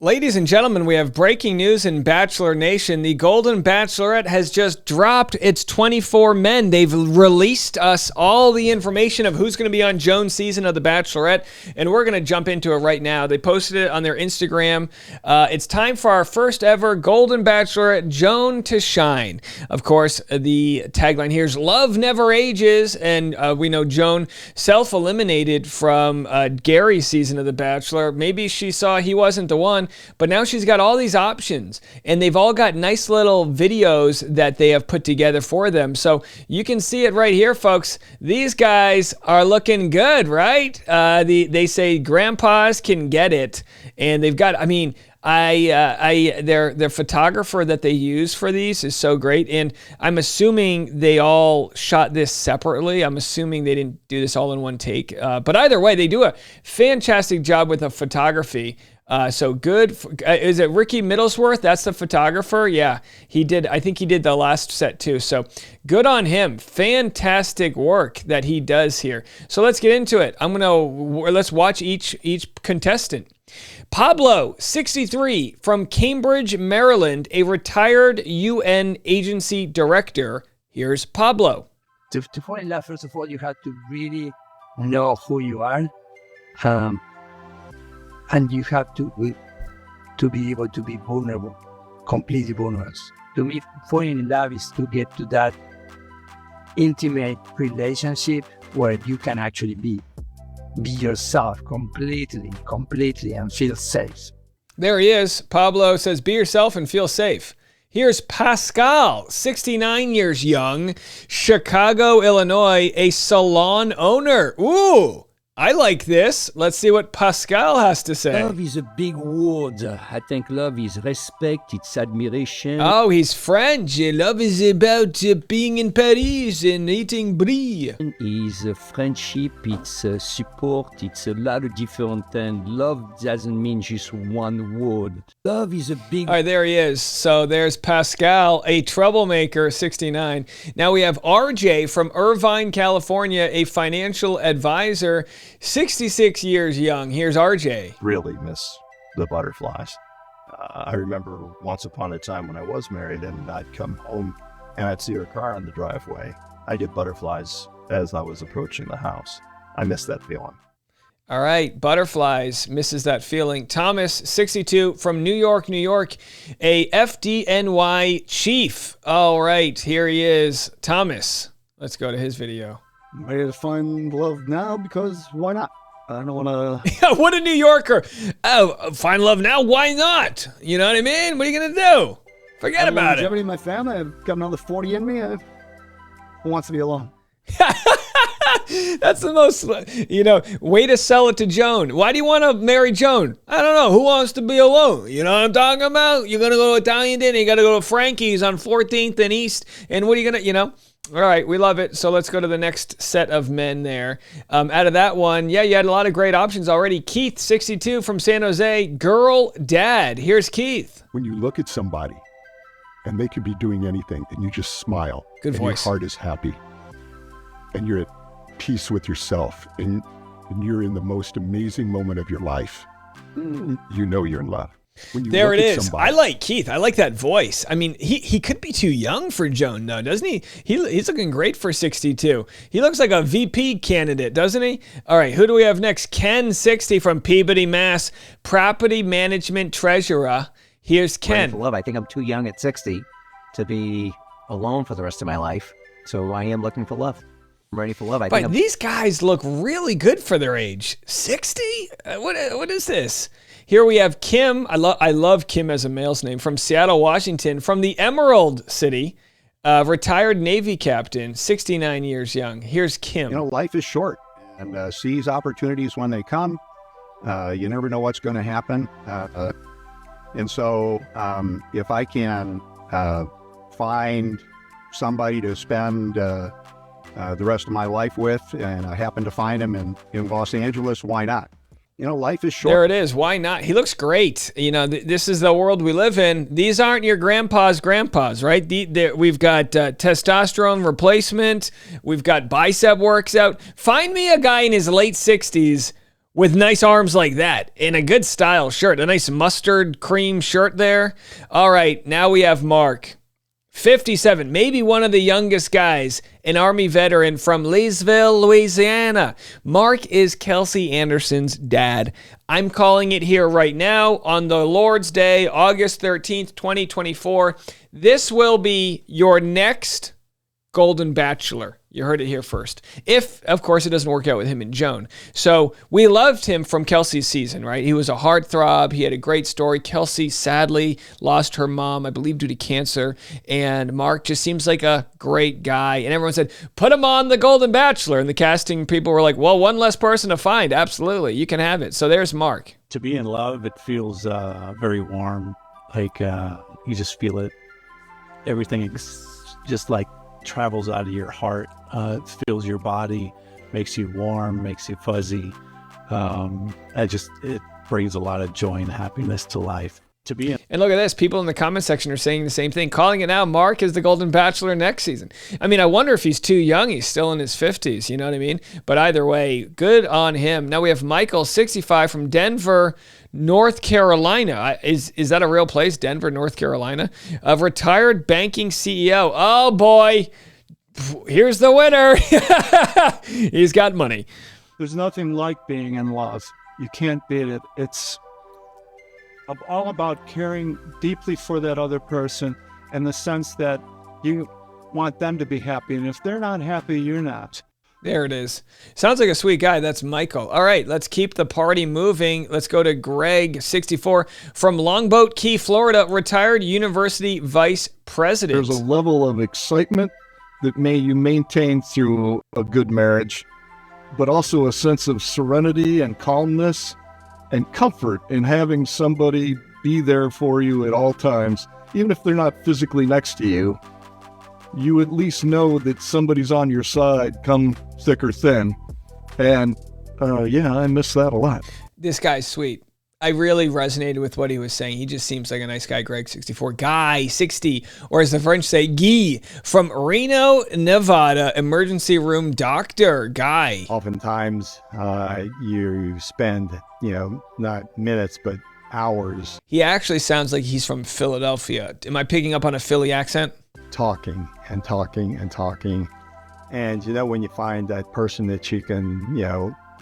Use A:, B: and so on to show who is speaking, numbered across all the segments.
A: Ladies and gentlemen, we have breaking news in Bachelor Nation. The Golden Bachelorette has just dropped its 24 men. They've released us all the information of who's going to be on Joan's season of The Bachelorette, and we're going to jump into it right now. They posted it on their Instagram. It's time for our first ever Golden Bachelorette, Joan to shine. Of course, the tagline here is "Love never ages," and we know Joan self-eliminated from Gary's season of The Bachelor. Maybe she saw he wasn't the one. But now she's got all these options, and they've all got nice little videos that they have put together for them. So you can see it right here, folks. These guys are looking good, right? They say grandpas can get it, and they've got, their photographer that they use for these is so great, and I'm assuming they all shot this separately. I'm assuming they didn't do this all in one take. But either way, they do a fantastic job with the photography. So good. Is it Ricky Middlesworth? That's the photographer. Yeah, he did. I think he did the last set too. So good on him. Fantastic work that he does here. So let's get into it. Let's watch each contestant. Pablo, 63, from Cambridge, Maryland, a retired UN agency director. Here's Pablo.
B: To fall in love, first of all, you have to really know who you are. And you have to be able to be vulnerable, completely vulnerable. To me, falling in love is to get to that intimate relationship where you can actually be yourself completely, and feel safe.
A: There he is. Pablo says, be yourself and feel safe. Here's Pascal, 69 years young, Chicago, Illinois, a salon owner. Ooh. I like this. Let's see what Pascal has to say.
C: Love is a big word. I think love is respect, it's admiration.
A: Oh, he's French. Love is about being in Paris and eating brie.
C: It's friendship, it's support, it's a lot of different things. Love doesn't mean just one word. Love is a big...
A: All right, there he is. So there's Pascal, a troublemaker, 69. Now we have RJ from Irvine, California, a financial advisor, 66 years young. Here's RJ.
D: Really miss the butterflies. I remember once upon a time when I was married and I'd come home and I'd see her car on the driveway. I get butterflies as I was approaching the house. I miss that feeling.
A: All right, butterflies, misses that feeling. Thomas, 62, from New York, New York, a FDNY chief. All right, here he is. Thomas, let's go to his video.
E: I'm ready to find love now because why not? I don't want to...
A: What a New Yorker. Oh, find love now? Why not? You know what I mean? What are you going to do? Forget about it.
E: Longevity in my family. I've got another 40 in me. Who wants to be alone?
A: That's the most, way to sell it to Joan. Why do you want to marry Joan? I don't know. Who wants to be alone? You know what I'm talking about? You're going to go to Italian dinner. You got to go to Frankie's on 14th and East. And what are you going to, All right, we love it. So let's go to the next set of men there. Out of that one, you had a lot of great options already. Keith, 62, from San Jose, girl dad. Here's Keith.
F: When you look at somebody and they could be doing anything and you just smile.
A: Good voice.
F: Your heart is happy and you're at peace with yourself and you're in the most amazing moment of your life. You know you're in love.
A: There it is. Somebody, I like Keith. I like that voice. I mean, he could be too young for Joan, though, doesn't he? He's looking great for 62. He looks like a VP candidate, doesn't he? All right, who do we have next? Ken, 60, from Peabody, Mass, property management treasurer. Here's Ken.
G: Ready for love. I think I'm too young at 60 to be alone for the rest of my life. So I am looking for love. I'm ready for love.
A: But these guys look really good for their age. 60? What is this? Here we have Kim. I love Kim as a male's name, from Seattle, Washington, from the Emerald City, retired Navy captain, 69 years young. Here's Kim.
H: Life is short, and seize opportunities when they come. You never know what's going to happen. And so if I can find somebody to spend the rest of my life with, and I happen to find him in Los Angeles, why not? Life is short.
A: There it is. Why not? He looks great. This is the world we live in. These aren't your grandpa's, right? We've got testosterone replacement. We've got bicep works out. Find me a guy in his late 60s with nice arms like that in a good style shirt, a nice mustard cream shirt there. All right, now we have Mark. 57, maybe one of the youngest guys, an Army veteran from Leesville, Louisiana. Mark is Kelsey Anderson's dad. I'm calling it here right now on the Lord's Day, August 13th, 2024. This will be your next Golden Bachelor. You heard it here first. If, of course, it doesn't work out with him and Joan. So we loved him from Kelsey's season, right? He was a heartthrob. He had a great story. Kelsey sadly lost her mom, I believe, due to cancer. And Mark just seems like a great guy. And everyone said, put him on the Golden Bachelor. And the casting people were like, well, one less person to find. Absolutely. You can have it. So there's Mark.
I: To be in love, it feels very warm. Like you just feel it. Everything is just like travels out of your heart. It fills your body, makes you warm, makes you fuzzy. It brings a lot of joy and happiness to life. To be in.
A: And look at this. People in the comment section are saying the same thing, calling it now Mark is the Golden Bachelor next season. I mean, I wonder if he's too young. He's still in his 50s. You know what I mean? But either way, good on him. Now we have Michael, 65, from Denver, North Carolina. Is that a real place? Denver, North Carolina. A retired banking CEO. Oh, boy. Here's the winner. He's got money.
E: There's nothing like being in love. You can't beat it. It's all about caring deeply for that other person in the sense that you want them to be happy. And if they're not happy, you're not.
A: There it is. Sounds like a sweet guy. That's Michael. All right, let's keep the party moving. Let's go to Greg, 64, from Longboat Key, Florida, retired university vice president.
F: There's a level of excitement that you maintain through a good marriage, but also a sense of serenity and calmness and comfort in having somebody be there for you at all times. Even if they're not physically next to you, you at least know that somebody's on your side, come thick or thin. And I miss that a lot.
A: This guy's sweet. I really resonated with what he was saying. He just seems like a nice guy, Greg, 64. Guy, 60, or as the French say, Guy, from Reno, Nevada, emergency room doctor. Guy.
H: Oftentimes, you spend, not minutes, but hours.
A: He actually sounds like he's from Philadelphia. Am I picking up on a Philly accent?
H: Talking and talking and talking. And, when you find that person that you can,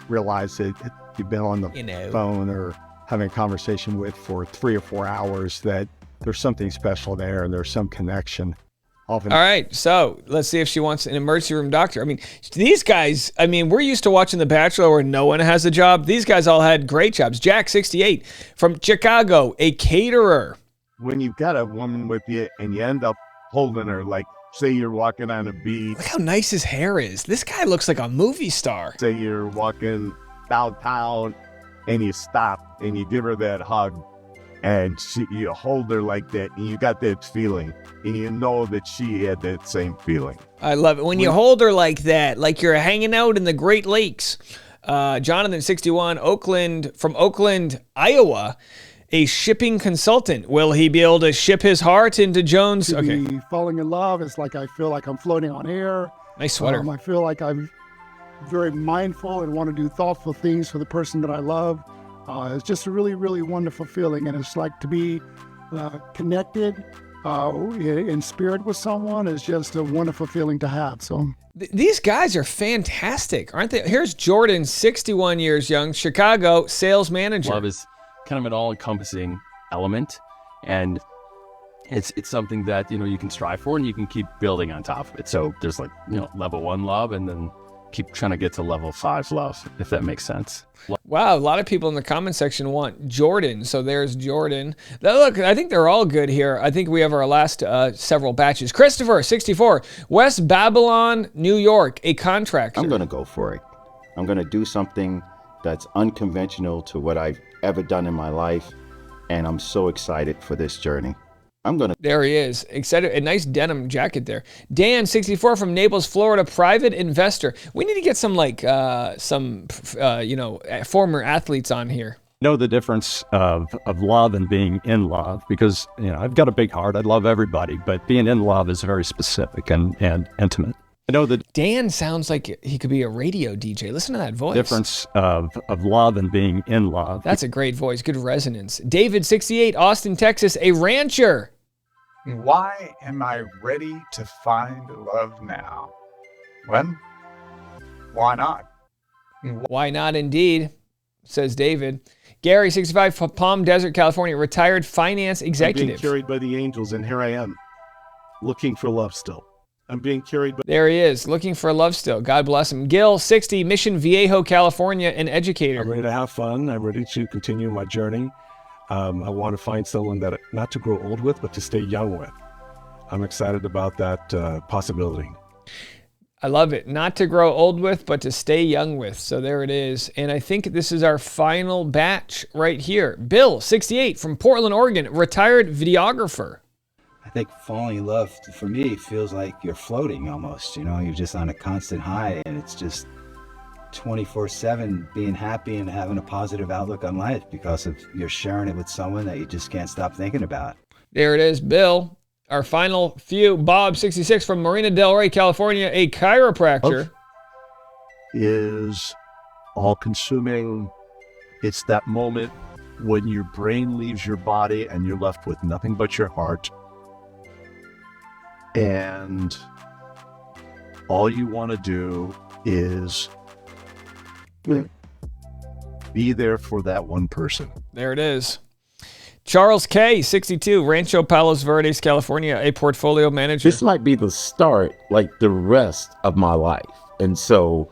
H: realize that you've been on the phone or having a conversation with for 3 or 4 hours, that there's something special there and there's some connection. Often.
A: All right, so let's see if she wants an emergency room doctor. I mean, these guys, we're used to watching The Bachelor where no one has a job. These guys all had great jobs. Jack, 68, from Chicago, a caterer.
J: When you've got a woman with you and you end up holding her, like, say you're walking on a beach.
A: Look how nice his hair is. This guy looks like a movie star.
J: Say you're walking downtown and you stop and you give her that hug and you hold her like that and you got that feeling and you know that she had that same feeling.
A: I love it. When you hold her like that, like you're hanging out in the Great Lakes. Jonathan, 61, from Oakland, Iowa, a shipping consultant. Will he be able to ship his heart into Jones? Okay.
E: Falling in love is like I feel like I'm floating on air.
A: Nice sweater.
E: I feel like I'm very mindful and want to do thoughtful things for the person that I love. It's just a really, really wonderful feeling. And it's like to be connected in spirit with someone is just a wonderful feeling to have. So
A: these guys are fantastic, aren't they? Here's Jordan, 61 years young, Chicago sales manager.
K: Love is kind of an all-encompassing element, and it's something that you can strive for and you can keep building on top of it. So there's level 1 love, and then keep trying to get to level 5 love, if that makes sense.
A: Wow, a lot of people in the comment section want Jordan. So there's Jordan. Now, look, I think they're all good here. I think we have our last several batches. Christopher, 64, West Babylon, New York, a contractor.
L: I'm going to go for it. I'm going to do something that's unconventional to what I've ever done in my life, and I'm so excited for this journey.
A: There he is. Excited. A nice denim jacket there. Dan, 64, from Naples, Florida, private investor. We need to get some former athletes on here.
I: Know the difference of love and being in love, because I've got a big heart. I love everybody, but being in love is very specific and intimate.
M: I know the
A: Dan sounds like he could be a radio DJ. Listen to that voice.
M: difference of love and being in love.
A: That's a great voice. Good resonance. David, 68, Austin, Texas, a rancher.
N: Why am I ready to find love now? Well, why not?
A: Why not indeed, says David. Gary, 65, Palm Desert, California, retired finance
F: I'm being
A: executive.
F: carried by the angels, and here I am, looking for love still. I'm being carried by...
A: There he is, looking for love still. God bless him. Gil, 60, Mission Viejo, California, an educator.
F: I'm ready to have fun. I'm ready to continue my journey. I want to find someone that not to grow old with, but to stay young with. I'm excited about that possibility.
A: I love it. Not to grow old with, but to stay young with. So there it is. And I think this is our final batch right here. Bill, 68, from Portland, Oregon, retired videographer.
O: I think falling in love, for me, feels like you're floating almost. You know, you're just on a constant high, and it's just 24/7 being happy and having a positive outlook on life because of you're sharing it with someone that you just can't stop thinking about.
A: There it is, Bill. Our final few. Bob, 66, from Marina Del Rey, California, a chiropractor.
F: Love is all-consuming. It's that moment when your brain leaves your body and you're left with nothing but your heart. And all you want to do is be there for that one person.
A: There it is. Charles K., 62, Rancho Palos Verdes, California, a portfolio manager.
P: This might be the start, like the rest of my life. And so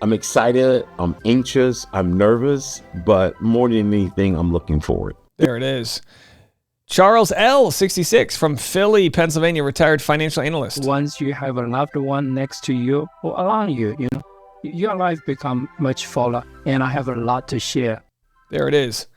P: I'm excited, I'm anxious, I'm nervous, but more than anything, I'm looking forward.
A: There it is. Charles L., 66, from Philly, Pennsylvania, retired financial analyst.
B: Once you have a loved one next to you or around you, you know, your life becomes much fuller, and I have a lot to share.
A: There it is.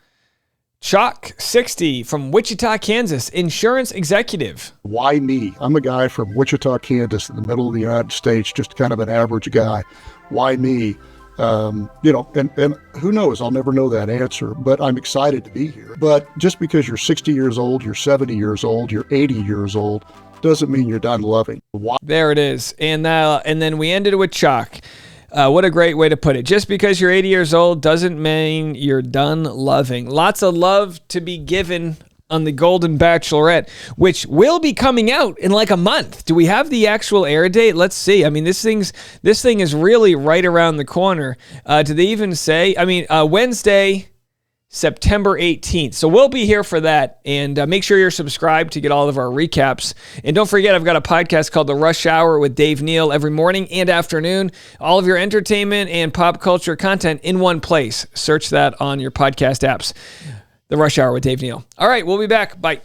A: Chuck, 60, from Wichita, Kansas, insurance executive.
E: Why me? I'm a guy from Wichita, Kansas, in the middle of the United States, just kind of an average guy. Why me? You know, and who knows? I'll never know that answer, but I'm excited to be here. But just because you're 60 years old, you're 70 years old, you're 80 years old, doesn't mean you're done loving. Why?
A: There it is. And then we ended with Chuck. What a great way to put it. Just because you're 80 years old doesn't mean you're done loving. Lots of love to be given on the Golden Bachelorette, which will be coming out in like a month. Do we have the actual air date? Let's see. I mean, this thing is really right around the corner. Do they even say? I mean, Wednesday, September 18th. So we'll be here for that. And make sure you're subscribed to get all of our recaps. And don't forget, I've got a podcast called The Rush Hour with Dave Neal every morning and afternoon. All of your entertainment and pop culture content in one place. Search that on your podcast apps. The Rush Hour with Dave Neal. All right, we'll be back. Bye.